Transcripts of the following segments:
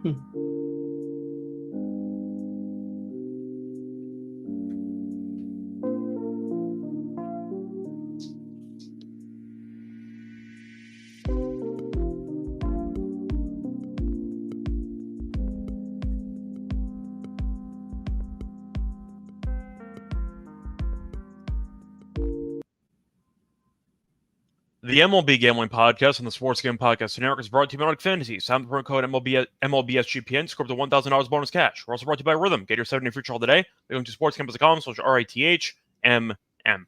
The MLB Gambling Podcast and the Sports Gambling Podcast Network is brought to you by Munaf Manji. Sign the promo code MLB SGPN. Score up to $1,000 bonus cash. We're also brought to you by Rhythm. Get your 7-day free trial today. They're going to sportsgambling.com/RITHMM.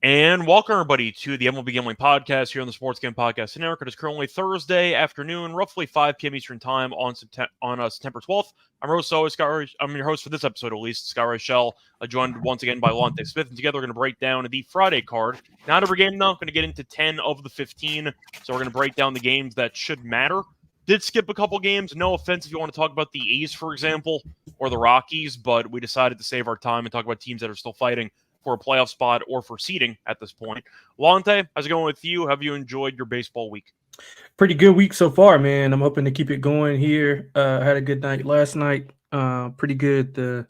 And welcome, everybody, to the MLB Gambling Podcast here on the Sports Gambling Podcast Network. It is currently Thursday afternoon, roughly 5 p.m. Eastern Time on September 12th. I'm your host for this episode, at least, Scott Reichel, joined once again by Lonte Smith. And together we're going to break down the Friday card. Not every game, though. Going to get into 10 of the 15. So we're going to break down the games that should matter. Did skip a couple games. No offense if you want to talk about the A's, for example, or the Rockies. But we decided to save our time and talk about teams that are still fighting for a playoff spot or for seeding at this point. Lonte, how's it going with you? Have you enjoyed your baseball week? Pretty good week so far, man. I'm hoping to keep it going here. Had a good night last night. Pretty good the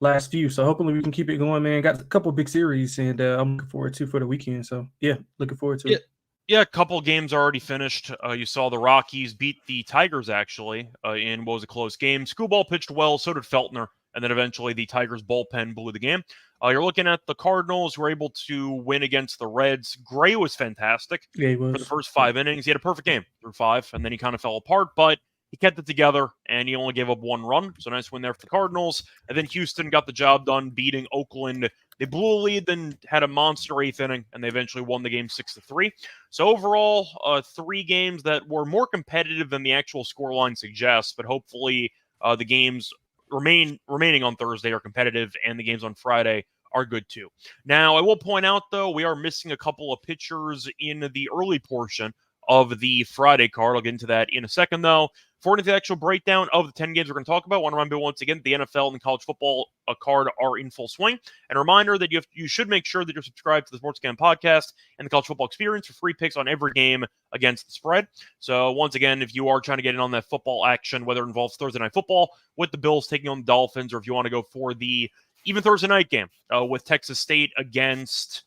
last few. So hopefully we can keep it going, man. Got a couple big series, and I'm looking forward to for the weekend. So, yeah, looking forward to it. Yeah, a couple games already finished. You saw the Rockies beat the Tigers, actually, in what was a close game. Screwball pitched well, so did Feltner. And then eventually the Tigers bullpen blew the game. You're looking at the Cardinals, who were able to win against the Reds. Gray was fantastic for the first 5 innings. He had a perfect game through 5, and then he kind of fell apart, but he kept it together, and he only gave up 1 run. So nice win there for the Cardinals. And then Houston got the job done, beating Oakland. They blew a lead, then had a monster 8th inning, and they eventually won the game 6-3. So overall, 3 games that were more competitive than the actual scoreline suggests, but hopefully the games remaining on Thursday are competitive, and the games on Friday are good too. Now, I will point out, though, we are missing a couple of pitchers in the early portion of the Friday card. I'll get into that in a second, though. For the actual breakdown of the 10 games we're going to talk about, I want to remind you once again, the NFL and college football card are in full swing. And a reminder that you should make sure that you're subscribed to the Sports Gambling Podcast and the College Football Experience for free picks on every game against the spread. So once again, if you are trying to get in on that football action, whether it involves Thursday Night Football with the Bills taking on the Dolphins, or if you want to go for the even Thursday night game with Texas State against,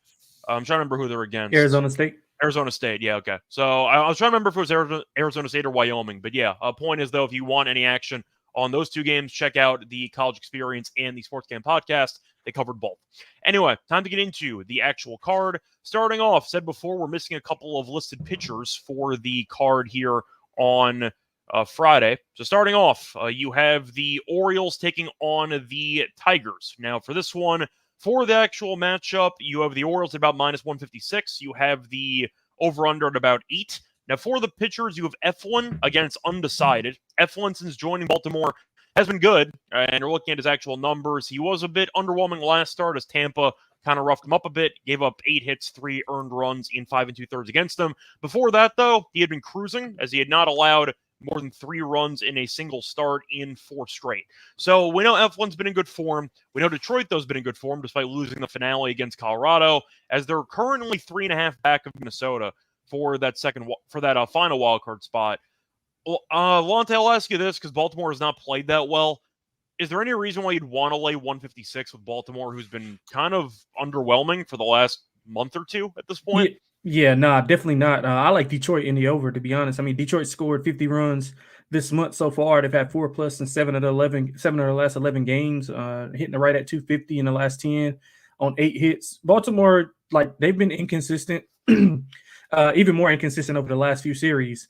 I'm trying to remember who they're against. Arizona State, yeah, okay. So I was trying to remember if it was Arizona State or Wyoming. But yeah, point is, though, if you want any action on those 2 games, check out the College Experience and the Sports Game Podcast. They covered both. Anyway, time to get into the actual card. Starting off, said before, we're missing a couple of listed pitchers for the card here on Friday. So starting off, you have the Orioles taking on the Tigers. Now, for this one, for the actual matchup, you have the Orioles at about -156. You have the over-under at about 8. Now, for the pitchers, you have Eflin against undecided. Eflin, since joining Baltimore, has been good. And you're looking at his actual numbers. He was a bit underwhelming last start as Tampa kind of roughed him up a bit, gave up 8 hits, 3 earned runs in 5 2/3 against them. Before that, though, he had been cruising as he had not allowed more than 3 runs in a single start in 4 straight. So we know Eflin's been in good form. We know Detroit, though, has been in good form despite losing the finale against Colorado, as they're currently 3.5 back of Minnesota for that final wildcard spot. Well, Lonte, I'll ask you this because Baltimore has not played that well. Is there any reason why you'd want to lay 156 with Baltimore, who's been kind of underwhelming for the last month or 2 at this point? Yeah, nah, definitely not. I like Detroit in the over, to be honest. I mean, Detroit scored 50 runs this month so far. They've had 4+ in 7 of the last 11 games, hitting the right at 250 in the last 10 on 8 hits. Baltimore, they've been inconsistent, even more inconsistent over the last few series.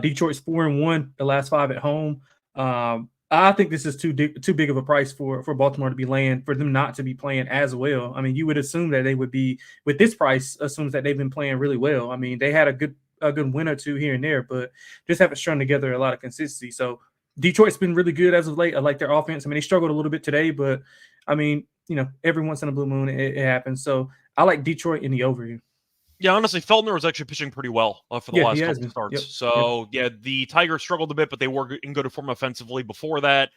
Detroit's 4-1 the last 5 at home. I think this is too big of a price for Baltimore to be laying, for them not to be playing as well. I mean, you would assume that they would be, with this price, assumes that they've been playing really well. I mean, they had a good win or 2 here and there, but just haven't strung together a lot of consistency. So Detroit's been really good as of late. I like their offense. I mean, they struggled a little bit today, but I mean, every once in a blue moon it happens. So I like Detroit in the over here. Yeah, honestly, Feltner was actually pitching pretty well for the last couple of starts. The Tigers struggled a bit, but they were in good form offensively before that.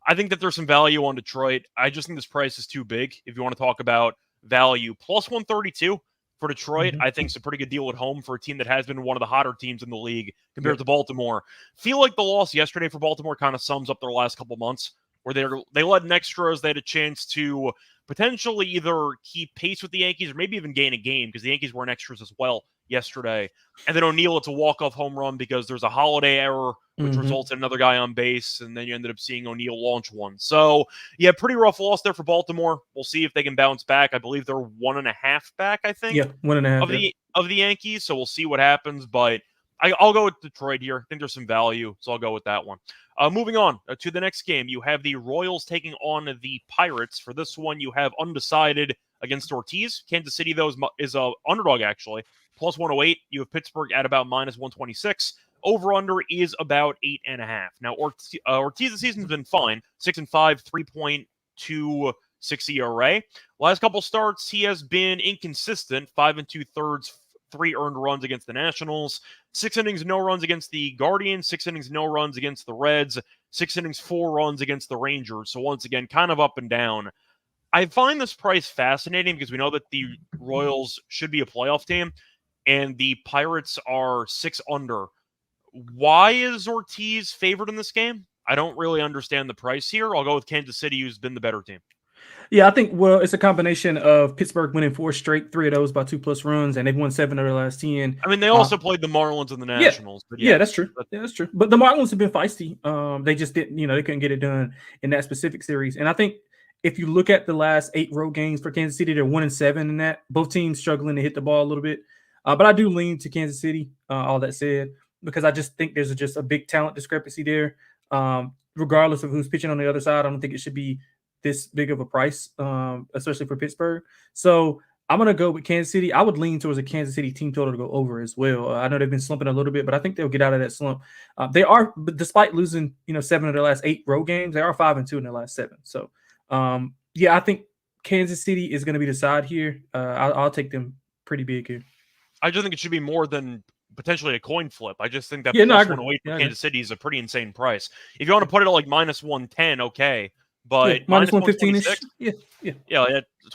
I think that there's some value on Detroit. I just think this price is too big if you want to talk about value. +132 for Detroit, I think it's a pretty good deal at home for a team that has been one of the hotter teams in the league compared to Baltimore. Feel like the loss yesterday for Baltimore kind of sums up their last couple months, where they led in extras. They had a chance to potentially either keep pace with the Yankees or maybe even gain a game, because the Yankees were in extras as well yesterday. And then O'Neill, it's a walk-off home run because there's a Holiday error, which results in another guy on base, and then you ended up seeing O'Neill launch one. So, yeah, pretty rough loss there for Baltimore. We'll see if they can bounce back. I believe they're 1.5 back, I think. Yeah, 1.5 of the Yankees, so we'll see what happens, but I'll go with Detroit here. I think there's some value, so I'll go with that one. Moving on to the next game, you have the Royals taking on the Pirates. For this one, you have undecided against Ortiz. Kansas City, though, is a underdog, actually, plus 108. You have Pittsburgh at about minus 126. Over-under is about 8.5. Now, Ortiz this season's been fine. 6-5, 3.26 ERA. Last couple starts, he has been inconsistent. 5 2/3, 3 earned runs against the Nationals, 6 innings, no runs against the Guardians, 6 innings, no runs against the Reds, 6 innings, 4 runs against the Rangers. So once again, kind of up and down. I find this price fascinating because we know that the Royals should be a playoff team, and the Pirates are 6 under. Why is Ortiz favored in this game? I don't really understand the price here. I'll go with Kansas City, who's been the better team. Yeah, I think, well, it's a combination of Pittsburgh winning 4 straight, 3 of those by 2+ runs, and they've won 7 of their last 10. I mean, they also played the Marlins and the Nationals. But yeah, that's true. That's true. But the Marlins have been feisty. They just didn't, they couldn't get it done in that specific series. And I think if you look at the last 8 road games for Kansas City, they're 1-7 in that. Both teams struggling to hit the ball a little bit. But I do lean to Kansas City, all that said, because I just think there's just a big talent discrepancy there. Regardless of who's pitching on the other side, I don't think it should be this big of a price, especially for Pittsburgh. So I'm going to go with Kansas City. I would lean towards a Kansas City team total to go over as well. I know they've been slumping a little bit, but I think they'll get out of that slump. They are, despite losing, 7 of their last 8 road games, they are 5-2 in their last 7. So, yeah, I think Kansas City is going to be the side here. I'll take them pretty big here. I just think it should be more than potentially a coin flip. I just think that plus 108 for Kansas City is a pretty insane price. If you want to put it at like minus 110, okay. But minus 115-ish. Yeah.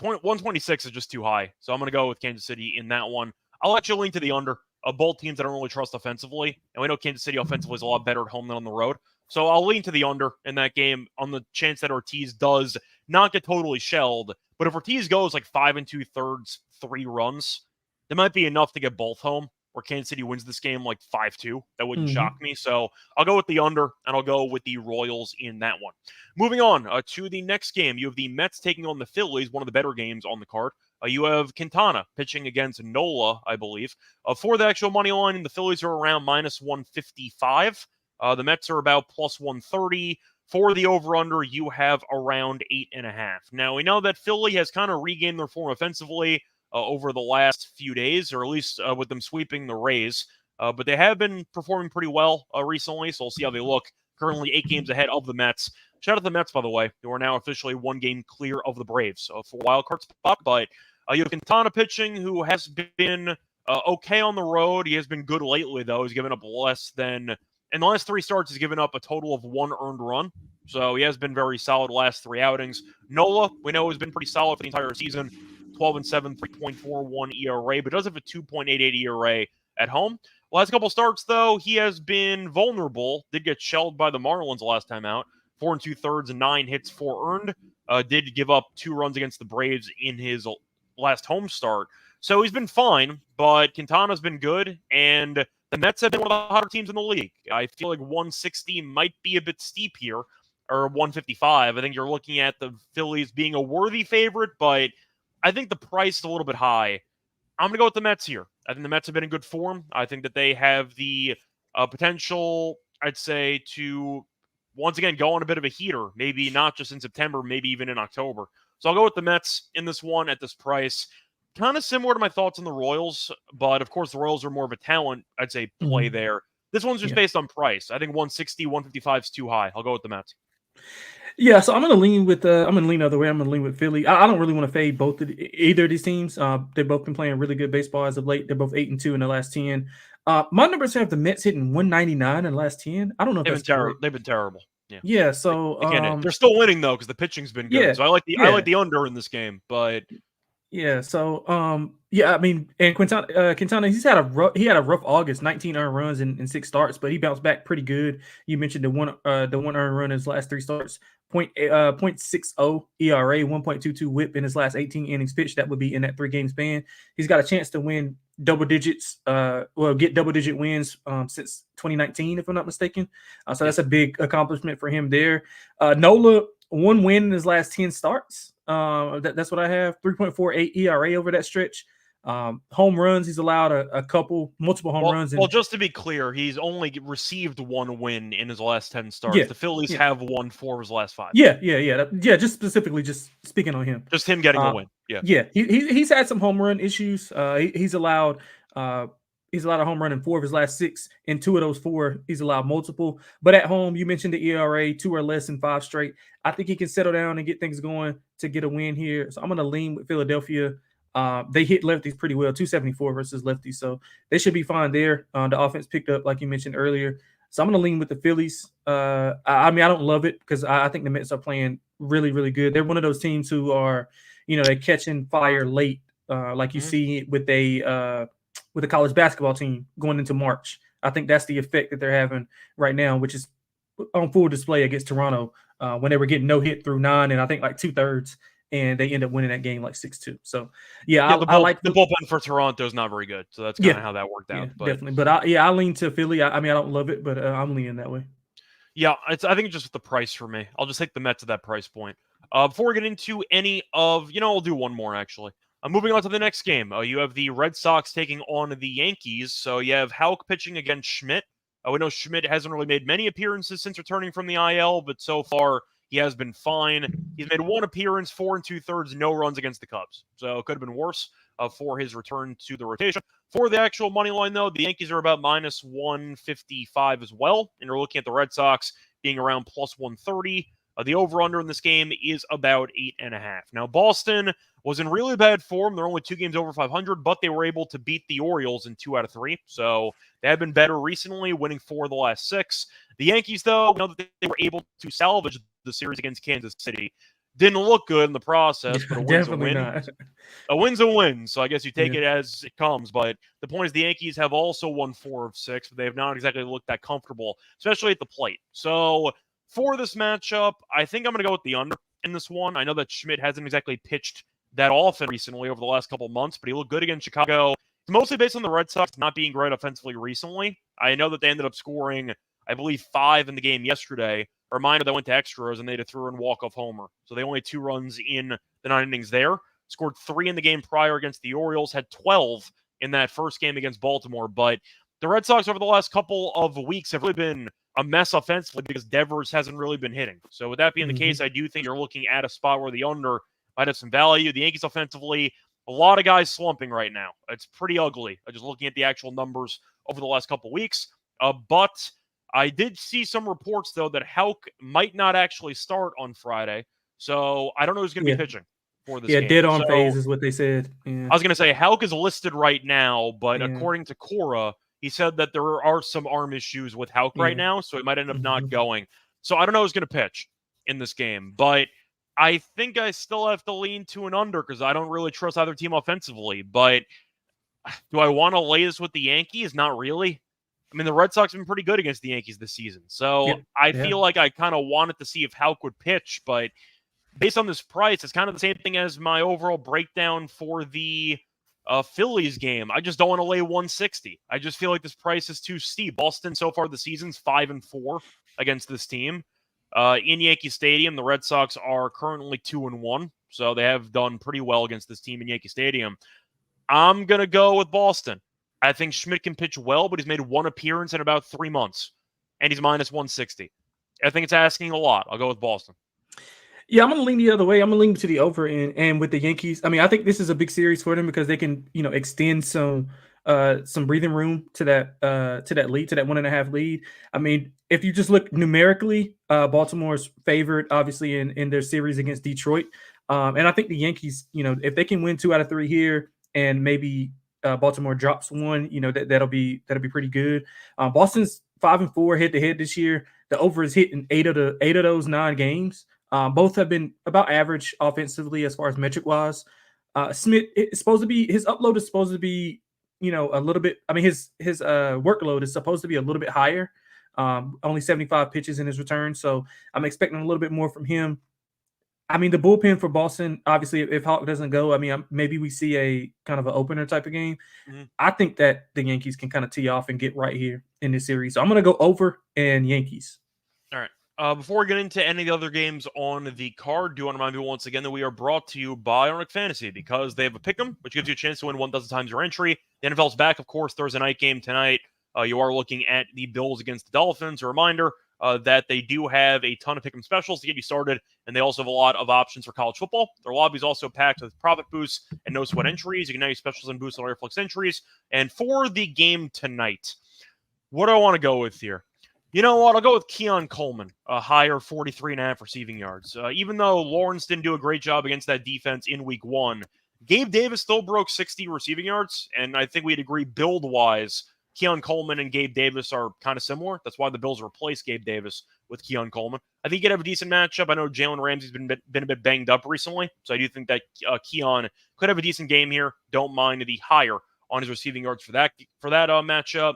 126 is just too high. So I'm going to go with Kansas City in that one. I'll actually lean to the under. Both teams I don't really trust offensively. And we know Kansas City offensively is a lot better at home than on the road. So I'll lean to the under in that game on the chance that Ortiz does not get totally shelled. But if Ortiz goes like 5 2/3, 3 runs, that might be enough to get both home, where Kansas City wins this game like 5-2. That wouldn't shock me. So I'll go with the under, and I'll go with the Royals in that one. Moving on to the next game. You have the Mets taking on the Phillies, one of the better games on the card. You have Quintana pitching against Nola, I believe. For the actual money line, the Phillies are around minus 155. The Mets are about plus 130. For the over-under, you have around 8.5. Now, we know that Philly has kind of regained their form offensively over the last few days, or at least with them sweeping the Rays. But they have been performing pretty well recently, so we'll see how they look. Currently 8 games ahead of the Mets. Shout out to the Mets, by the way, who are now officially 1 game clear of the Braves for a wild card spot. But you have Quintana pitching, who has been okay on the road. He has been good lately, though. He's given up less than... In the last 3 starts, he's given up a total of 1 earned run. So he has been very solid last 3 outings. Nola, we know, has been pretty solid for the entire season. 12-7, 3.41 ERA, but does have a 2.88 ERA at home. Last couple starts, though, he has been vulnerable. Did get shelled by the Marlins the last time out. 4 2/3, 9 hits, 4 earned. Did give up 2 runs against the Braves in his last home start. So he's been fine, but Quintana's been good, and the Mets have been one of the hotter teams in the league. I feel like 160 might be a bit steep here, or 155. I think you're looking at the Phillies being a worthy favorite, but I think the price is a little bit high. I'm going to go with the Mets here. I think the Mets have been in good form. I think that they have the potential, I'd say, to once again go on a bit of a heater, maybe not just in September, maybe even in October. So I'll go with the Mets in this one at this price. Kind of similar to my thoughts on the Royals, but of course the Royals are more of a talent, I'd say, play there. This one's just based on price. I think 160, 155 is too high. I'll go with the Mets. Yeah, so I'm gonna lean with I'm gonna lean the other way. I'm gonna lean with Philly. I don't really want to fade either of these teams. They've both been playing really good baseball as of late. They're both 8-2 in the last 10. My numbers have the Mets hitting 199 in the last 10. I don't know if that's terrible. They've been terrible. Yeah. So they're still winning though because the pitching's been good. So I like the under in this game, but Yeah. So, I mean, and Quintana, he had a rough August, 19 earned runs in 6 starts, but he bounced back pretty good. You mentioned the one earned run in his last 3 starts, .60 ERA, 1.22 WHIP in his last 18 innings pitched. That would be in that 3 game span. He's got a chance to win double digits, get double digit wins since 2019, if I'm not mistaken. So that's a big accomplishment for him there. Nola, 1 win in his last 10 starts. That's what I have. 3.48 ERA over that stretch. Home runs, he's allowed multiple home runs. Well, just to be clear, he's only received 1 win in his last 10 starts. Yeah, the Phillies have won 4 of his last 5. Yeah. Just specifically, just speaking on him. Just him getting a win. Yeah. He's had some home run issues. He's allowed a home run in 4 of his last 6. In 2 of those 4, he's allowed multiple. But at home, you mentioned the ERA, 2 or less in 5 straight. I think he can settle down and get things going to get a win here. So I'm going to lean with Philadelphia. They hit lefties pretty well, 274 versus lefties. So they should be fine there. The offense picked up, like you mentioned earlier. So I'm going to lean with the Phillies. I mean, I don't love it because I think the Mets are playing really, really good. They're one of those teams who are, they're catching fire late, like you see with a college basketball team going into March. I think that's the effect that they're having right now, which is on full display against Toronto when they were getting no hit through 9 and I think like 2/3, and they end up winning that game like 6-2. So I like the bullpen for Toronto is not very good, so that's kind of how that worked out. But definitely, but I lean to Philly. I mean, I don't love it, but I'm leaning that way. Yeah, I think it's just the price for me. I'll just take the Mets at that price point. Before we get into any of, we'll do one more actually. Moving on to the next game, you have the Red Sox taking on the Yankees. So you have Houck pitching against Schmidt. We know Schmidt hasn't really made many appearances since returning from the IL, but so far he has been fine. He's made 1 appearance, 4 2/3, no runs against the Cubs. So it could have been worse for his return to the rotation. For the actual money line, though, the Yankees are about -155 as well, and you're looking at the Red Sox being around +130. The over-under in this game is about 8.5. Now, Boston was in really bad form. They're only 2 games over 500, but they were able to beat the Orioles in 2 out of 3. So they have been better recently, winning 4 of the last 6. The Yankees, though, we know that they were able to salvage the series against Kansas City. Didn't look good in the process, but a win's a win. A win's a win, so I guess you take it as it comes. But the point is the Yankees have also won 4 of 6, but they have not exactly looked that comfortable, especially at the plate. So for this matchup, I think I'm going to go with the under in this one. I know that Schmidt hasn't exactly pitched that often recently over the last couple of months, but he looked good against Chicago. It's mostly based on the Red Sox not being great offensively recently. I know that they ended up scoring, I believe, 5 in the game yesterday. A reminder, they went to extras and they had a through and walk-off homer. So they only had 2 runs in the 9 innings there. Scored 3 in the game prior against the Orioles, had 12 in that first game against Baltimore. But the Red Sox over the last couple of weeks have really been a mess offensively because Devers hasn't really been hitting. So with that being the case, I do think you're looking at a spot where the under might have some value. The Yankees offensively, a lot of guys slumping right now. It's pretty ugly. Just looking at the actual numbers over the last couple of weeks. But I did see some reports, though, that Houck might not actually start on Friday. So I don't know who's going to be pitching for this game. Dead on phase is what they said. I was going to say Houck is listed right now, but according to Cora, he said that there are some arm issues with Houck right now, so he might end up not going. So I don't know who's going to pitch in this game, but I think I still have to lean to an under because I don't really trust either team offensively. But do I want to lay this with the Yankees? Not really. I mean, the Red Sox have been pretty good against the Yankees this season. So I feel like I kind of wanted to see if Houck would pitch, but based on this price, it's kind of the same thing as my overall breakdown for the Phillies game. I just don't want to lay 160. I just feel like this price is too steep. Boston so far this season's 5-4 against this team. In Yankee Stadium, the Red Sox are currently 2-1, so they have done pretty well against this team in Yankee Stadium. I'm going to go with Boston. I think Schmidt can pitch well, but he's made 1 appearance in about 3 months, and he's -160. I think it's asking a lot. I'll go with Boston. Yeah, I'm going to lean the other way. I'm going to lean to the over and with the Yankees. I mean, I think this is a big series for them because they can, extend some breathing room to that lead, to that 1.5 lead. I mean, if you just look numerically, Baltimore's favored, obviously, in their series against Detroit. And I think the Yankees, if they can win 2 out of 3 here and maybe Baltimore drops 1, that'll be pretty good. Boston's 5-4 head-to-head this year. The over is hit in 8 of those 9 games. Both have been about average offensively as far as metric-wise. Smith is supposed to be, his upload is supposed to be, a little bit. I mean, his workload is supposed to be a little bit higher. Only 75 pitches in his return, so I'm expecting a little bit more from him. I mean, the bullpen for Boston, obviously, if Hawk doesn't go, I mean, maybe we see a kind of an opener type of game. Mm-hmm. I think that the Yankees can kind of tee off and get right here in this series. So I'm going to go over and Yankees. All right. Before we get into any of the other games on the card, do want to remind you once again that we are brought to you by Arnick Fantasy because they have a pick'em, which gives you a chance to win 1,000 times your entry. The NFL's back, of course, Thursday night game tonight. You are looking at the Bills against the Dolphins. A reminder that they do have a ton of pick'em specials to get you started, and they also have a lot of options for college football. Their lobby is also packed with profit boosts and no sweat entries. You can now use specials and boosts on Airflex entries. And for the game tonight, what do I want to go with here? You know what? I'll go with Keon Coleman, a higher 43.5 receiving yards. Even though Lawrence didn't do a great job against that defense in week 1, Gabe Davis still broke 60 receiving yards, and I think we'd agree build-wise, Keon Coleman and Gabe Davis are kind of similar. That's why the Bills replaced Gabe Davis with Keon Coleman. I think he could have a decent matchup. I know Jalen Ramsey's been a bit banged up recently, so I do think that Keon could have a decent game here. Don't mind the higher on his receiving yards for that matchup.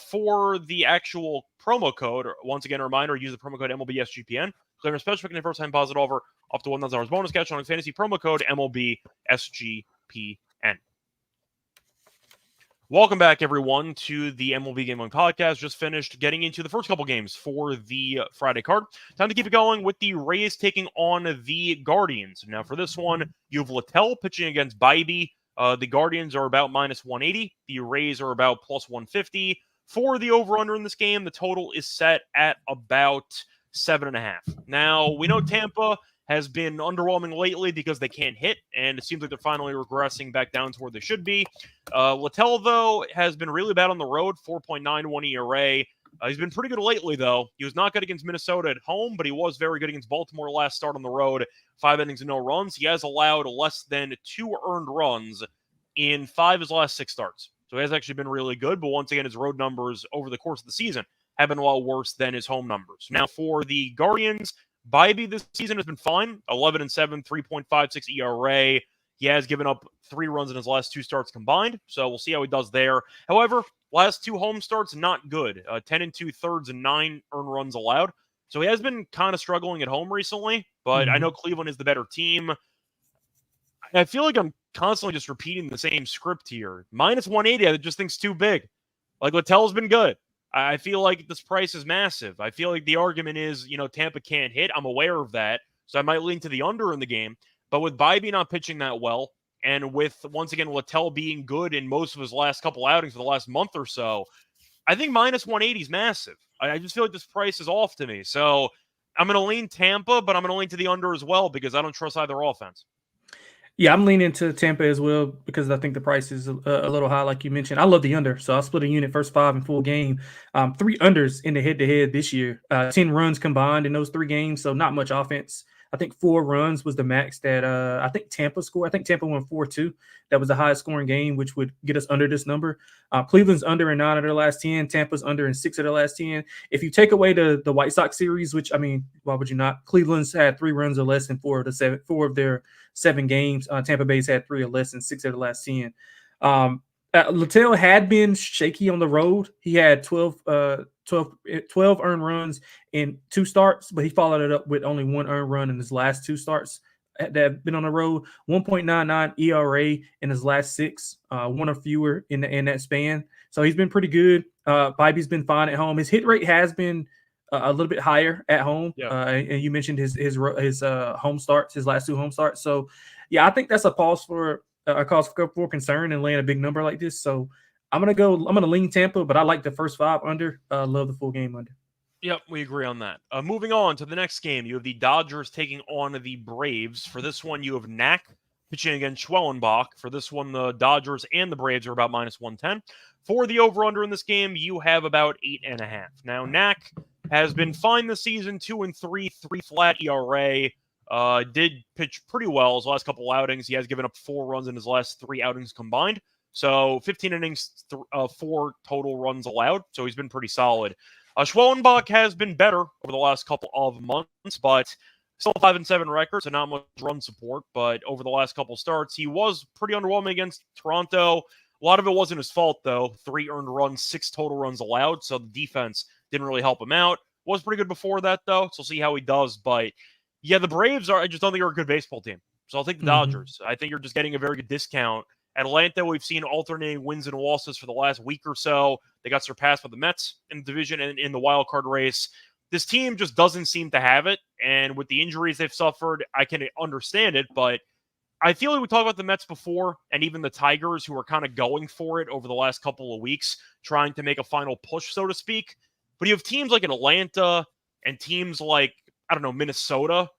For the actual promo code, once again, a reminder, use the promo code MLB SGPN. Claim a special pick and first time deposit offer up to $1,000 bonus cash on fantasy promo code MLB SGPN. Welcome back, everyone, to the MLB Gambling Podcast. Just finished getting into the first couple games for the Friday card. Time to keep it going with the Rays taking on the Guardians. Now, for this one, you have Littell pitching against Bybee. The Guardians are about minus 180. The Rays are about plus 150. For the over-under in this game, the total is set at about 7.5. Now, we know Tampa has been underwhelming lately because they can't hit, and it seems like they're finally regressing back down to where they should be. Littell, though, has been really bad on the road, 4.91 ERA. He's been pretty good lately, though. He was not good against Minnesota at home, but he was very good against Baltimore last start on the road. 5 innings and no runs. He has allowed less than 2 earned runs in 5 of his last 6 starts. So he has actually been really good, but once again, his road numbers over the course of the season have been a lot worse than his home numbers. Now, for the Guardians, Bybee this season has been fine. 11-7, 3.56 ERA. He has given up 3 runs in his last 2 starts combined, so we'll see how he does there. However, last 2 home starts, not good. 10 2/3 and 9 earned runs allowed. So he has been kind of struggling at home recently, but I know Cleveland is the better team. I feel like I'm constantly just repeating the same script here. Minus 180, I just think's too big. Like, Littell's been good. I feel like this price is massive. I feel like the argument is, Tampa can't hit. I'm aware of that. So I might lean to the under in the game. But with Bybee not pitching that well, and with, once again, Littell being good in most of his last couple outings for the last month or so, I think minus 180 is massive. I just feel like this price is off to me. So I'm going to lean Tampa, but I'm going to lean to the under as well because I don't trust either offense. Yeah, I'm leaning to Tampa as well because I think the price is a little high, like you mentioned. I love the under, so I'll split a unit first 5 in full game. 3 unders in the head-to-head this year. 10 runs combined in those 3 games, so not much offense. I think 4 runs was the max that I think Tampa scored. I think Tampa won 4-2. That was the highest scoring game, which would get us under this number. Cleveland's under in 9 of their last 10. Tampa's under in 6 of their last 10. If you take away the White Sox series, which, I mean, why would you not? Cleveland's had 3 runs or less in 4 of their 7 games. Tampa Bay's had 3 or less in 6 of the last 10. Littell had been shaky on the road. He had 12 earned runs in 2 starts, but he followed it up with only 1 earned run in his last 2 starts that have been on the road. 1.99 ERA in his last 6, 1 or fewer in that span. So he's been pretty good. Bybee's been fine at home. His hit rate has been a little bit higher at home. Yeah. And you mentioned his home starts, his last 2 home starts. So yeah, I think that's a cause for concern and laying a big number like this. So I'm gonna lean Tampa, but I like the first 5 under. Love the full game under. Yep, we agree on that. Moving on to the next game, you have the Dodgers taking on the Braves. For this one, you have Knack pitching against Schwellenbach. For this one, the Dodgers and the Braves are about minus 110. For the over-under in this game, you have about 8.5. Now, Knack has been fine this season, 2-3, 3 flat ERA. Did pitch pretty well his last couple outings. He has given up 4 runs in his last 3 outings combined. So 15 innings, 4 total runs allowed. So he's been pretty solid. Schwellenbach has been better over the last couple of months, but Still a 5-7 record, so not much run support, but over the last couple starts, he was pretty underwhelming against Toronto. A lot of it wasn't his fault, though. 3 earned runs, 6 total runs allowed, so the defense didn't really help him out. Was pretty good before that, though, so we'll see how he does. But, yeah, the Braves I just don't think are a good baseball team. So I'll take the Dodgers. I think you're just getting a very good discount. Atlanta, we've seen alternating wins and losses for the last week or so. They got surpassed by the Mets in the division and in the wild card race. This team just doesn't seem to have it, and with the injuries they've suffered, I can understand it, but I feel like we talked about the Mets before, and even the Tigers, who are kind of going for it over the last couple of weeks, trying to make a final push, so to speak. But you have teams like Atlanta and teams like, I don't know, Minnesota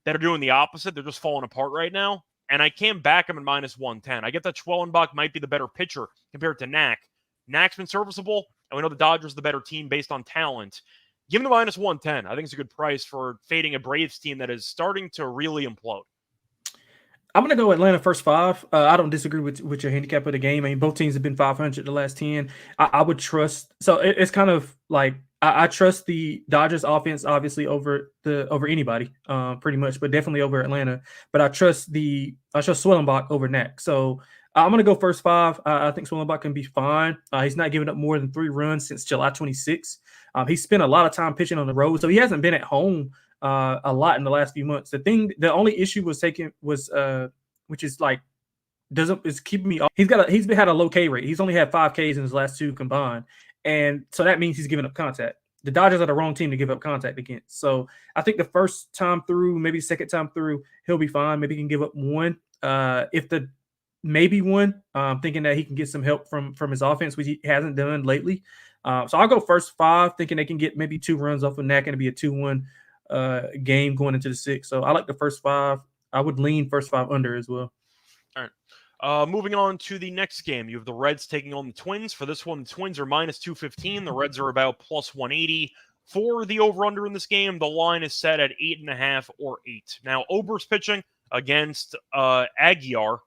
that are doing the opposite. They're just falling apart right now, and I can't back them in -110. I get that Schwellenbach might be the better pitcher compared to Knack. Knack's been serviceable, and we know the Dodgers are the better team based on talent. Give him the -110. I think it's a good price for fading a Braves team that is starting to really implode. I'm going to go Atlanta first 5. I don't disagree with your handicap of the game. I mean, both teams have been 500 the last 10. I would trust. So it's kind of like I trust the Dodgers offense, obviously, over anybody, pretty much, but definitely over Atlanta. But I trust Swellenbach over Knack. So I'm going to go first 5. I think Swellenbach can be fine. He's not giving up more than 3 runs since July 26. He spent a lot of time pitching on the road, so he hasn't been at home a lot in the last few months. The only issue was which is like is keeping me off. He's had a low K rate. He's only had 5 Ks in his last 2 combined, and so that means he's giving up contact. The Dodgers are the wrong team to give up contact against. So I think the first time through, maybe second time through, he'll be fine. Maybe he can give up 1. Maybe 1. Thinking that he can get some help from his offense, which he hasn't done lately. So I'll go first 5, thinking they can get maybe 2 runs off of Knack, and it'll be a 2-1 game going into the 6th. So I like the first 5. I would lean first 5 under as well. All right. Moving on to the next game, you have the Reds taking on the Twins. For this one, the Twins are -215. The Reds are about +180. For the over-under in this game, the line is set at 8.5 or 8. Now, Ober's pitching against Aguilar.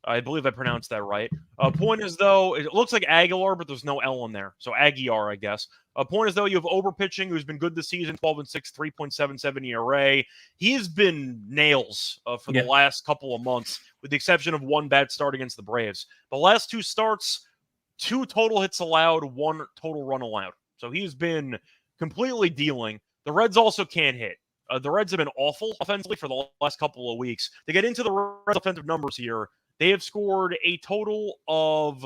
I believe I pronounced that right. Point is, though, it looks like Aguilar, but there's no L in there. So Aguilar, I guess. Point is, though, you have Ober pitching, who's been good this season, 12-6, 3.77 ERA. He's been nails for the last couple of months, with the exception of 1 bad start against the Braves. The last 2 starts, 2 total hits allowed, 1 total run allowed. So he's been completely dealing. The Reds also can't hit. The Reds have been awful offensively for the last couple of weeks. To get into the Reds' offensive numbers here, they have scored a total of,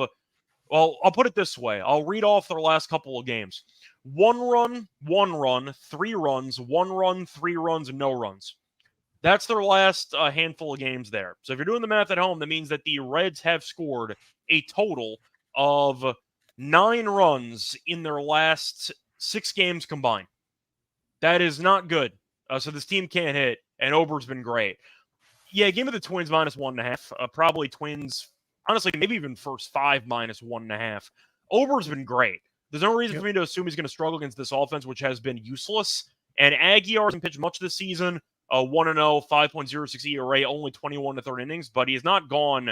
well, I'll put it this way. I'll read off their last couple of games. 1 run, 1 run, 3 runs, 1 run, 3 runs, and no runs. That's their last handful of games there. So if you're doing the math at home, that means that the Reds have scored a total of 9 runs in their last 6 games combined. That is not good. So this team can't hit, and Ober's been great. Yeah, give me the Twins -1.5. Probably Twins, honestly, maybe even first 5 -1.5. Ober's been great. There's no reason for me to assume he's going to struggle against this offense, which has been useless. And Aguilar hasn't pitched much this season. 1-0, 5.06 ERA, only 21 1/3 innings, but he has not gone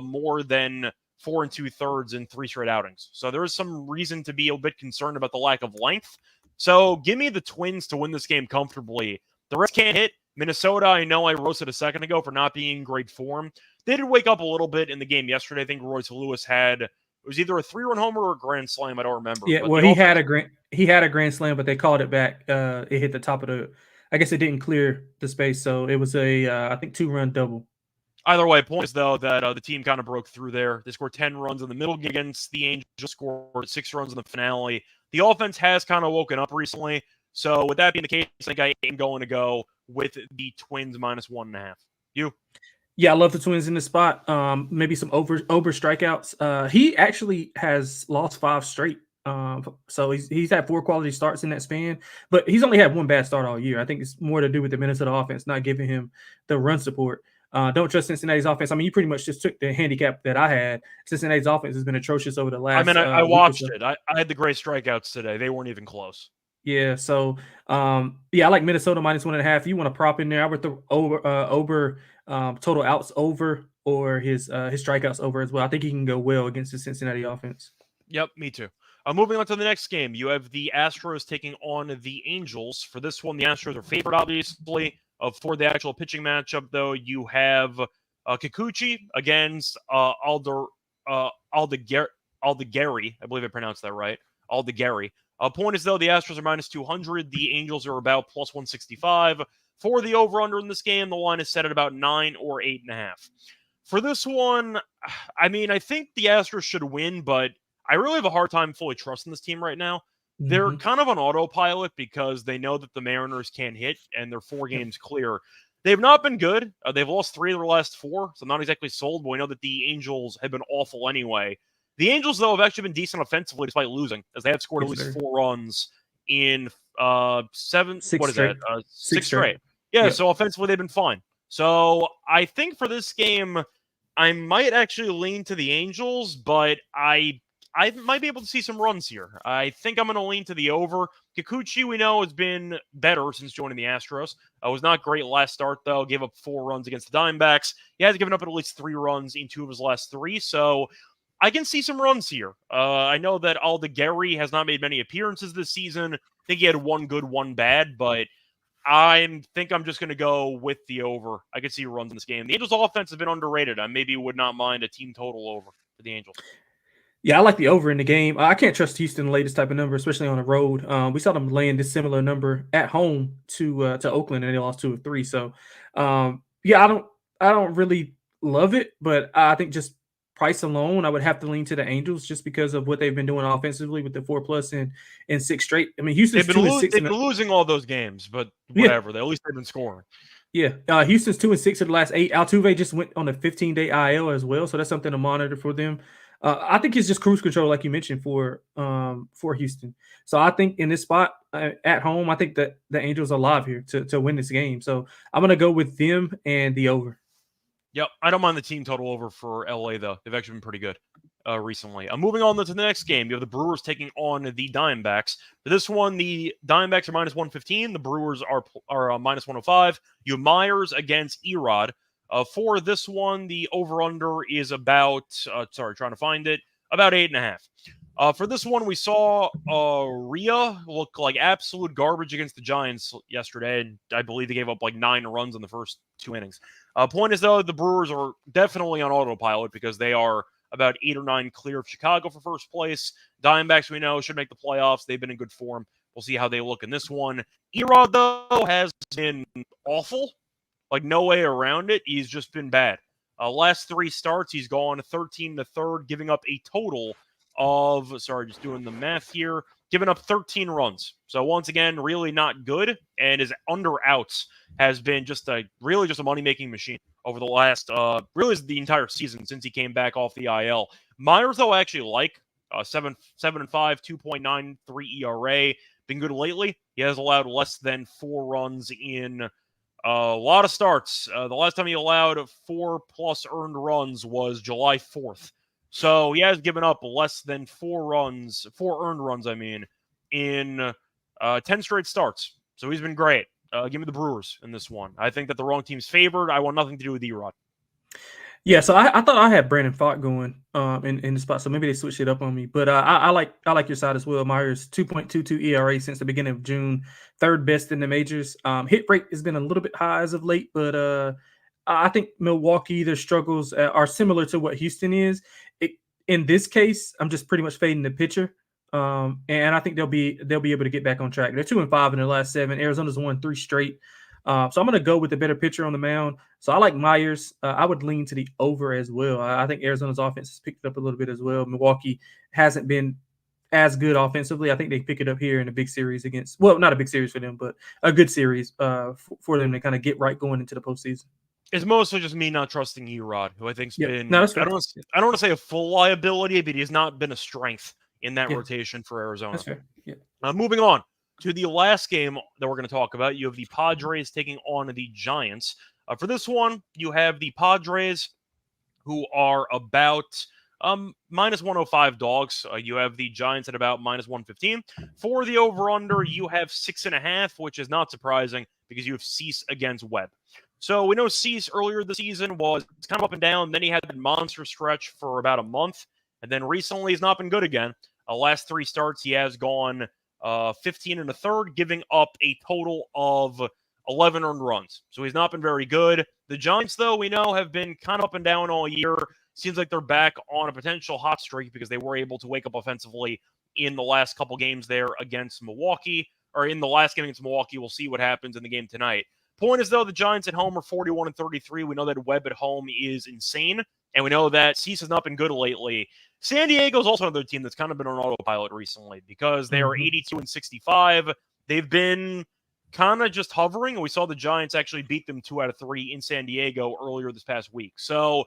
more than 4 2/3 in 3 straight outings. So there is some reason to be a bit concerned about the lack of length. So give me the Twins to win this game comfortably. The Reds can't hit. Minnesota, I know I roasted a second ago for not being in great form. They did wake up a little bit in the game yesterday. I think Royce Lewis had, it was either a 3-run homer or a grand slam. I don't remember. Yeah, but well, he had a grand slam, but they called it back. It hit the top of the, I guess it didn't clear the space, so it was a, I think 2-run double. Either way, point is, though, that the team kind of broke through there. They scored 10 runs in the middle against the Angels, scored 6 runs in the finale. The offense has kind of woken up recently. So with that being the case, I think I am going to go with the Twins -1.5. You? Yeah, I love the Twins in this spot. Maybe some Ober strikeouts. He actually has lost 5 straight. So he's had 4 quality starts in that span, but he's only had 1 bad start all year. I think it's more to do with the Minnesota offense not giving him the run support. Don't trust Cincinnati's offense. I mean, you pretty much just took the handicap that I had. Cincinnati's offense has been atrocious over the last. I mean, I watched it. I had the great strikeouts today. They weren't even close. Yeah. So, I like Minnesota -1.5. You want to prop in there? I would throw Ober total outs over, or his strikeouts over as well. I think he can go well against the Cincinnati offense. Yep, me too. Moving on to the next game, you have the Astros taking on the Angels. For this one, the Astros are favored, obviously. For the actual pitching matchup, though, you have Kikuchi against Aldegari. I believe I pronounced that right. Aldegari. Point is, though, the Astros are minus 200. The Angels are about plus 165. For the over-under in this game, the line is set at about 9 or 8.5. For this one, I mean, I think the Astros should win, but I really have a hard time fully trusting this team right now. They're kind of on autopilot because they know that the Mariners can't hit, and they're 4 games clear. They've not been good. They've lost 3 of their last 4, so I'm not exactly sold, but we know that the Angels have been awful anyway. The Angels, though, have actually been decent offensively despite losing, as they have scored at least 4 runs in 6 straight. Yeah, so offensively they've been fine. So I think for this game, I might actually lean to the Angels, but I might be able to see some runs here. I think I'm going to lean to the over. Kikuchi, we know, has been better since joining the Astros. Was not great last start, though. Gave up 4 runs against the Diamondbacks. He has given up at least 3 runs in 2 of his last 3, so I can see some runs here. I know that Aldegari has not made many appearances this season. I think he had 1 good, 1 bad, but I think I'm just going to go with the over. I could see runs in this game. The Angels' offense has been underrated. I maybe would not mind a team total over for the Angels. Yeah, I like the over in the game. I can't trust Houston to lay this type of number, especially on the road. We saw them laying this similar number at home to Oakland, and they lost 2 of 3. So, yeah, I don't really love it, but I think just price alone, I would have to lean to the Angels just because of what they've been doing offensively with the 4+ in 6 straight. I mean, Houston's 2 and 6. They've been losing all those games, but whatever. At least they've been scoring. Yeah, Houston's 2 and 6 of the last 8. Altuve just went on a 15-day IL as well, so that's something to monitor for them. I think it's just cruise control, like you mentioned, for Houston. So I think in this spot at home, I think that the Angels are live here to win this game. So I'm going to go with them and the over. Yep, I don't mind the team total over for LA, though. They've actually been pretty good recently. Moving on to the next game, you have the Brewers taking on the Diamondbacks. For this one, the Diamondbacks are minus 115. The Brewers are minus 105. You have Myers against Erod. For this one, the over-under is about, trying to find it, about 8.5. For this one, we saw Rhea look like absolute garbage against the Giants yesterday, and I believe they gave up like 9 runs in the first 2 innings. Point is, though, the Brewers are definitely on autopilot because they are about 8 or 9 clear of Chicago for first place. Diamondbacks, we know, should make the playoffs. They've been in good form. We'll see how they look in this one. Erod, though, has been awful. Like, no way around it. He's just been bad. Last 3 starts, he's gone 13 to third, giving up a total of, just doing the math here, giving up 13 runs. So once again, really not good. And his under-outs has been just a money-making machine over the last, really the entire season since he came back off the IL. Myers, though, I actually like 7-5, 2.93 ERA. Been good lately. He has allowed less than 4 runs in a lot of starts. The last time he allowed 4+ earned runs was July 4th. So he has given up less than 4 earned runs, in 10 straight starts. So he's been great. Give me the Brewers in this one. I think that the wrong team's favored. I want nothing to do with Erod. Yeah, so I thought I had Brandon Pfaadt going in the spot, so maybe they switched it up on me. But I like your side as well. Myers 2.22 ERA since the beginning of June, 3rd best in the majors. Hit rate has been a little bit high as of late, but I think Milwaukee, their struggles are similar to what Houston is. In this case, I'm just pretty much fading the pitcher, and I think they'll be able to get back on track. They're 2-5 in their last 7. Arizona's won 3 straight. So I'm going to go with the better pitcher on the mound. So I like Myers. I would lean to the over as well. I think Arizona's offense has picked it up a little bit as well. Milwaukee hasn't been as good offensively. I think they pick it up here in a big series against, well, not a big series for them, but a good series for them to kind of get right going into the postseason. It's mostly just me not trusting Erod, who I think's been, no, that's I don't want to say a full liability, but he's not been a strength in that rotation for Arizona. That's fair. Yeah. Moving on to the last game that we're going to talk about, you have the Padres taking on the Giants. For this one, you have the Padres, who are about minus 105 dogs. You have the Giants at about minus 115. For the over-under, you have 6.5, which is not surprising because you have Cease against Webb. So we know Cease earlier this season was kind of up and down. Then he had the monster stretch for about a month. And then recently he's not been good again. Last 3 starts, he has gone 15 1/3, giving up a total of 11 earned runs. So he's not been very good. The Giants, though, we know have been kind of up and down all year. Seems like they're back on a potential hot streak because they were able to wake up offensively in the last couple games there against Milwaukee, or in the last game against Milwaukee. We'll see what happens in the game tonight. Point is, though, the Giants at home are 41-33. We know that Webb at home is insane, and we know that Cease has not been good lately. San Diego's also another team that's kind of been on autopilot recently because they are 82-65. They've been kind of just hovering, and we saw the Giants actually beat them 2 out of 3 in San Diego earlier this past week. So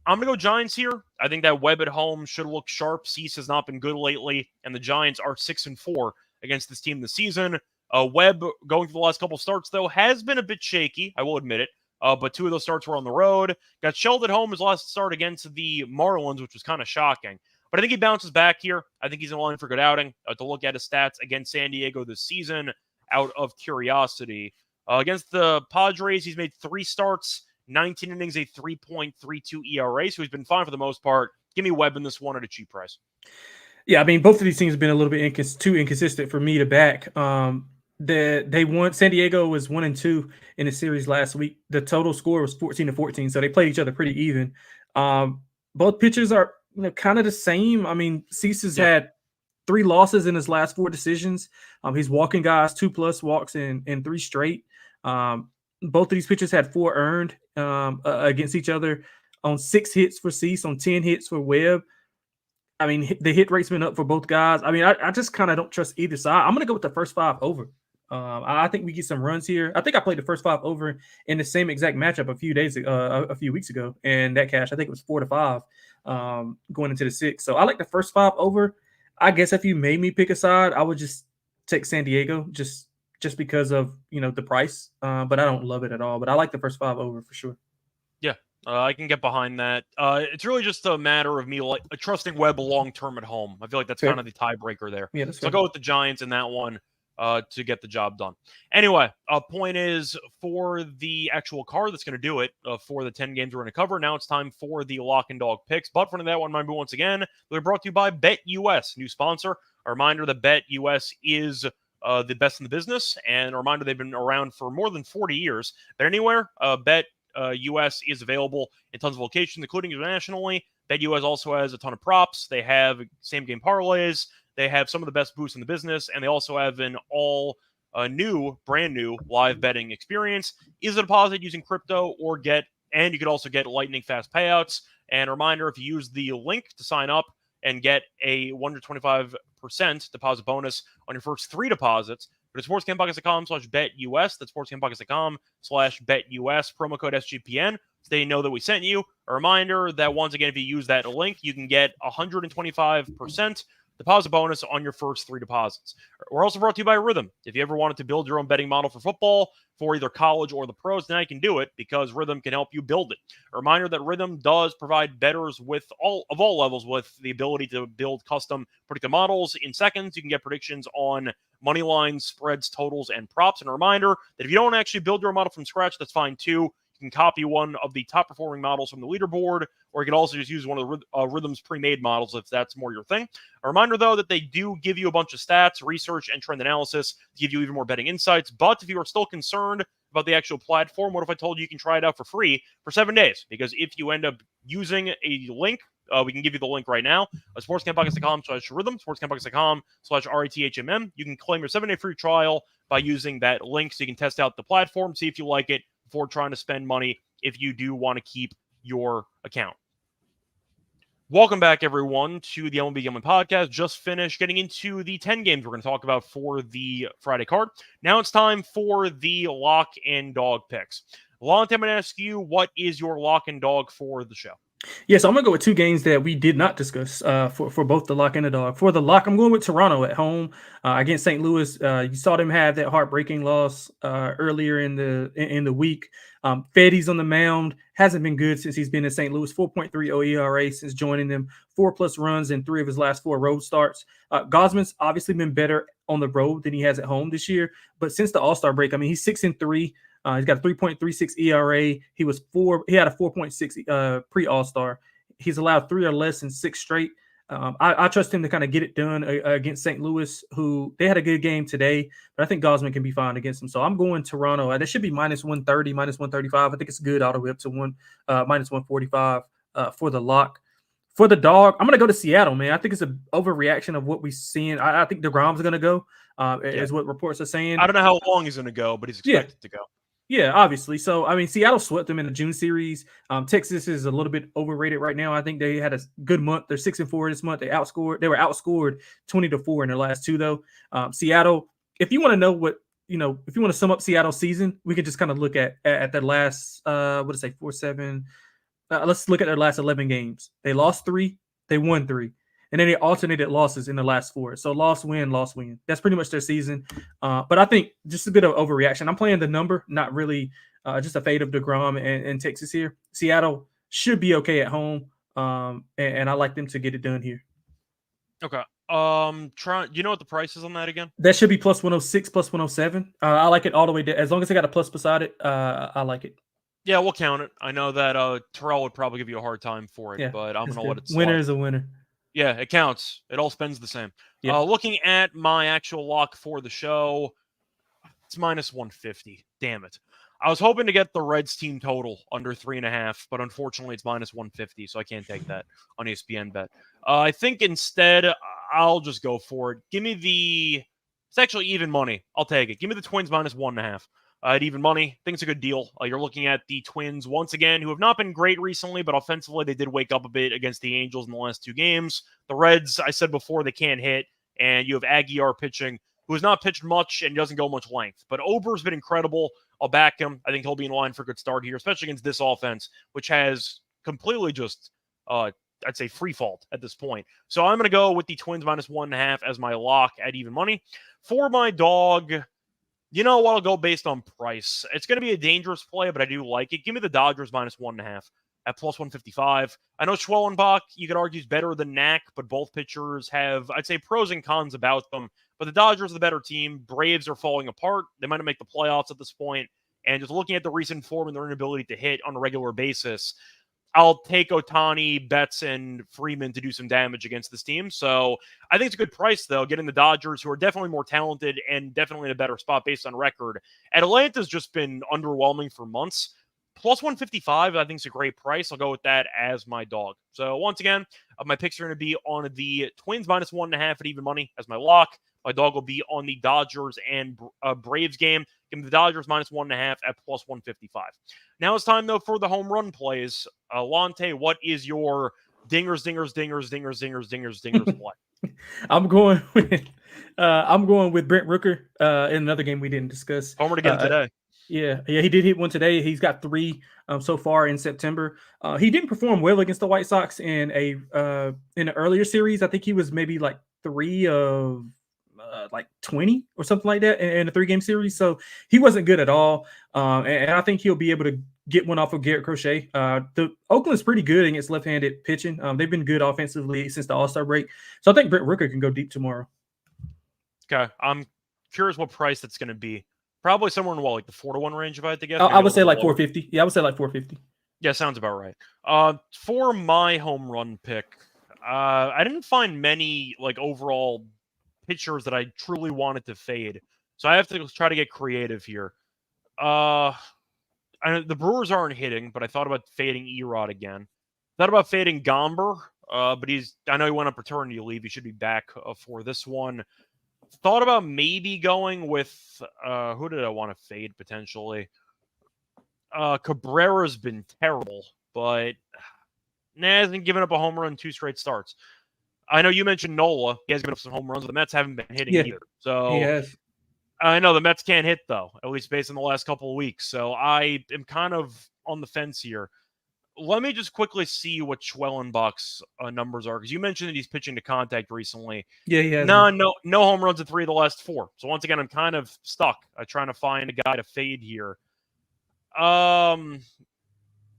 I'm going to go Giants here. I think that Webb at home should look sharp. Cease has not been good lately, and the Giants are 6-4 against this team this season. Webb, going through the last couple starts, though, has been a bit shaky. I will admit it. But 2 of those starts were on the road. Got shelled at home his last start against the Marlins, which was kind of shocking. But I think he bounces back here. I think he's in line for a good outing. To look at his stats against San Diego this season, out of curiosity. Against the Padres, he's made 3 starts, 19 innings, a 3.32 ERA. So he's been fine for the most part. Give me Webb in this one at a cheap price. Yeah, I mean, both of these teams have been a little bit too inconsistent for me to back. They won. San Diego was 1-2 in the series last week. The total score was 14-14, so they played each other pretty even. Both pitchers are kind of the same. I mean, Cease has had 3 losses in his last 4 decisions. He's walking guys 2+ walks in 3 straight. Both of these pitchers had 4 earned against each other on 6 hits for Cease, on 10 hits for Webb. I mean, the hit rate's been up for both guys. I mean, I just kind of don't trust either side. I'm going to go with the first 5 over. I think we get some runs here. I think I played the first 5 over in the same exact matchup a few weeks ago, and that cash, I think it was 4-5 going into the 6. So I like the first 5 over. I guess if you made me pick a side, I would just take San Diego just because of the price. But I don't love it at all. But I like the first 5 over for sure. Yeah. I can get behind that. It's really just a matter of me trusting Webb long-term at home. I feel like that's kind of the tiebreaker there. Yeah, that's so I'll go with the Giants in that one to get the job done. Anyway, point is, for the actual card that's going to do it for the 10 games we're going to cover, now it's time for the lock and dog picks. But for that one, remember once again, they're brought to you by BetUS, new sponsor. A reminder that BetUS is the best in the business, and a reminder they've been around for more than 40 years. Bet anywhere, BetUS is available in tons of locations, including internationally. BetUS also has a ton of props. They have same-game parlays. They have some of the best boosts in the business, and they also have an brand new live betting experience. Is a deposit using crypto and you could also get lightning fast payouts. And a reminder, if you use the link to sign up and get a 125% deposit bonus on your first 3 deposits, go to sportsgamblingpockets.com/betus. That's sportsgamblingpockets.com/betus. Promo code SGPN. So they know that we sent you. A reminder that once again, if you use that link, you can get 125% deposit bonus on your first 3 deposits. We're also brought to you by Rhythm. If you ever wanted to build your own betting model for football for either college or the pros, now you can do it because Rhythm can help you build it. A reminder that Rhythm does provide bettors with all levels with the ability to build custom predictive models. In seconds, you can get predictions on money lines, spreads, totals, and props. And a reminder that if you don't actually build your model from scratch, that's fine too. You can copy one of the top performing models from the leaderboard, or you can also just use one of the Rhythm's pre-made models if that's more your thing. A reminder, though, that they do give you a bunch of stats, research, and trend analysis to give you even more betting insights. But if you are still concerned about the actual platform, what if I told you can try it out for free for 7 days? Because if you end up using a link, we can give you the link right now. sportsgamblingpockets.com/rhythm, sportsgamblingpockets.com/RETHMM. You can claim your 7-day free trial by using that link so you can test out the platform, see if you like it before trying to spend money if you do want to keep your account. Welcome back, everyone, to the MLB Gambling Podcast. Just finished getting into the 10 games we're going to talk about for the Friday card. Now it's time for the lock and dog picks. Lonte, I'm going to ask you, what is your lock and dog for the show? Yes, I'm going to go with 2 games that we did not discuss for both the lock and the dog. For the lock, I'm going with Toronto at home against St. Louis. You saw them have that heartbreaking loss earlier in the week. Feddy's on the mound, hasn't been good since he's been in St. Louis. 4.30 ERA since joining them. 4+ runs in 3 of his last 4 road starts. Gosman's obviously been better on the road than he has at home this year. But since the All-Star break, I mean, he's 6-3. He's got a 3.36 ERA. He had a 4.6 pre-All-Star. He's allowed 3 or less in 6 straight. I trust him to kind of get it done against St. Louis, who they had a good game today, but I think Gosman can be fine against them. So I'm going Toronto. That should be minus 130, minus 135. I think it's good all the way up to minus 145 for the lock. For the dog, I'm going to go to Seattle, man. I think it's an overreaction of what we're seeing. I think DeGrom's going to go, is what reports are saying. I don't know how long he's going to go, but he's expected to go. Yeah, obviously. So, I mean, Seattle swept them in the June series. Texas is a little bit overrated right now. I think they had a good month. They're 6-4 this month. They were outscored 20-4 in their last two, though. Seattle, if you want to know if you want to sum up Seattle's season, we can just kind of look at their last, 4-7. Let's look at their last 11 games. They lost 3, they won 3. And then they alternated losses in the last 4. So loss, win, loss, win. That's pretty much their season. But I think just a bit of overreaction. I'm playing the number, not really just a fade of DeGrom and Texas here. Seattle should be okay at home. And I like them to get it done here. Okay. You know what the price is on that again? That should be plus 106, plus 107. I like it all the way down. As long as they got a plus beside it, I like it. Yeah, we'll count it. I know that Terrell would probably give you a hard time for it, but I'm going to let it slide. Winner is a winner. Yeah, it counts. It all spends the same. Yeah. Looking at my actual lock for the show, it's minus 150. Damn it. I was hoping to get the Reds team total under 3.5, but unfortunately it's minus 150, so I can't take that on ESPN bet. I think instead I'll just go for it. It's actually even money. I'll take it. Give me the Twins minus 1.5. At even money, I think it's a good deal. You're looking at the Twins once again, who have not been great recently, but offensively they did wake up a bit against the Angels in the last 2 games. The Reds, I said before, they can't hit, and you have Aguilar pitching, who has not pitched much and doesn't go much length. But Ober's been incredible. I'll back him. I think he'll be in line for a good start here, especially against this offense, which has completely just, I'd say, free fault at this point. So I'm going to go with the Twins minus 1.5 as my lock at even money. For my dog, you know what? I'll go based on price. It's going to be a dangerous play, but I do like it. Give me the Dodgers minus 1.5 at plus 155. I know Schwellenbach, you could argue, is better than Knack, but both pitchers have, I'd say, pros and cons about them. But the Dodgers are the better team. Braves are falling apart. They might not make the playoffs at this point. And just looking at the recent form and their inability to hit on a regular basis, I'll take Ohtani, Betts, and Freeman to do some damage against this team. So I think it's a good price, though, getting the Dodgers, who are definitely more talented and definitely in a better spot based on record. Atlanta's just been underwhelming for months. Plus 155, I think is a great price. I'll go with that as my dog. So once again, my picks are going to be on the Twins minus 1.5 at even money as my lock. My dog will be on the Dodgers and Braves game. Give me the Dodgers minus 1.5 at plus 155. Now it's time, though, for the home run plays. Lonte, what is your dingers play? I'm going with Brent Rooker in another game we didn't discuss. Homered again today. Yeah, he did hit one today. He's got 3 so far in September. He didn't perform well against the White Sox in an earlier series. I think he was maybe like 3 of 20 or something like that in a 3-game series. So he wasn't good at all. And I think he'll be able to get one off of Garrett Crochet. The Oakland's pretty good against left-handed pitching. They've been good offensively since the All-Star break. So I think Brent Rooker can go deep tomorrow. Okay. I'm curious what price that's going to be. Probably somewhere in the 4-1 range, if I had to guess. I would say like 450. Yeah, I would say like 450. Yeah, sounds about right. For my home run pick, I didn't find many overall pitchers that I truly wanted to fade. So I have to try to get creative here. The Brewers aren't hitting, but I thought about fading Erod again. Thought about fading Gamble, but I know he went on paternity leave. He should be back for this one. Thought about maybe going with, who did I want to fade potentially? Cabrera's been terrible, but hasn't given up a home run 2 straight starts. I know you mentioned Nola. He has given up some home runs, but the Mets haven't been hitting either. So he has. I know the Mets can't hit, though, at least based on the last couple of weeks. So I am kind of on the fence here. Let me just quickly see what Schwellenbach's numbers are, because you mentioned that he's pitching to contact recently. Yeah, he has. No home runs in 3 of the last 4. So once again, I'm kind of stuck. I'm trying to find a guy to fade here. Yeah,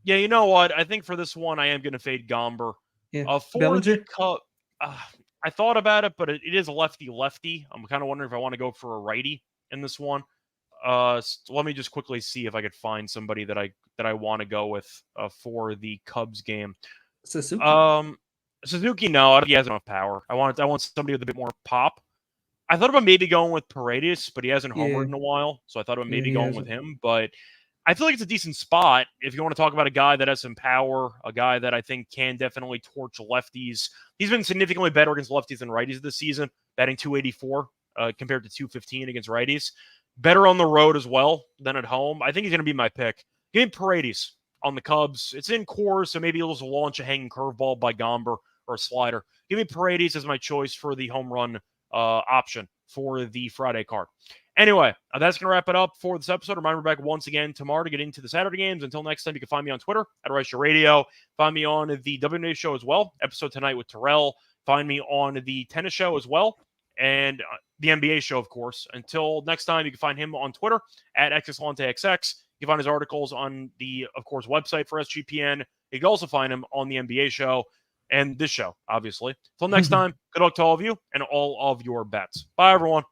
you know what? I think for this one, I am going to fade Gomber. Yeah. For the Cup, I thought about it, but it is a lefty-lefty. I'm kind of wondering if I want to go for a righty in this one. Let me just quickly see if I could find somebody that I want to go with for the Cubs game. Suzuki. Suzuki, no, I don't think he has enough power. I want somebody with a bit more pop. I thought about maybe going with Paredes, but he hasn't Yeah, homered in a while, so I thought about yeah, maybe he going with hasn't. him. But I feel like it's a decent spot if you want to talk about a guy that has some power, a guy that I think can definitely torch lefties. He's been significantly better against lefties than righties this season, batting 284 compared to 215 against righties. Better on the road as well than at home. I think he's going to be my pick. Give me Paredes on the Cubs. It's in Coors, so maybe he'll just launch a hanging curveball by Gomber or a slider. Give me Paredes as my choice for the home run option for the Friday card. Anyway, that's going to wrap it up for this episode. Reminder, we're back once again tomorrow to get into the Saturday games. Until next time, you can find me on Twitter at Reichel Radio. Find me on the WNA show as well. Episode tonight with Terrell. Find me on the tennis show as well. And the NBA show, of course. Until next time, you can find him on Twitter at XXLonteXX. You can find his articles on the, of course, website for SGPN. You can also find him on the NBA show and this show, obviously. Until next time, good luck to all of you and all of your bets. Bye, everyone.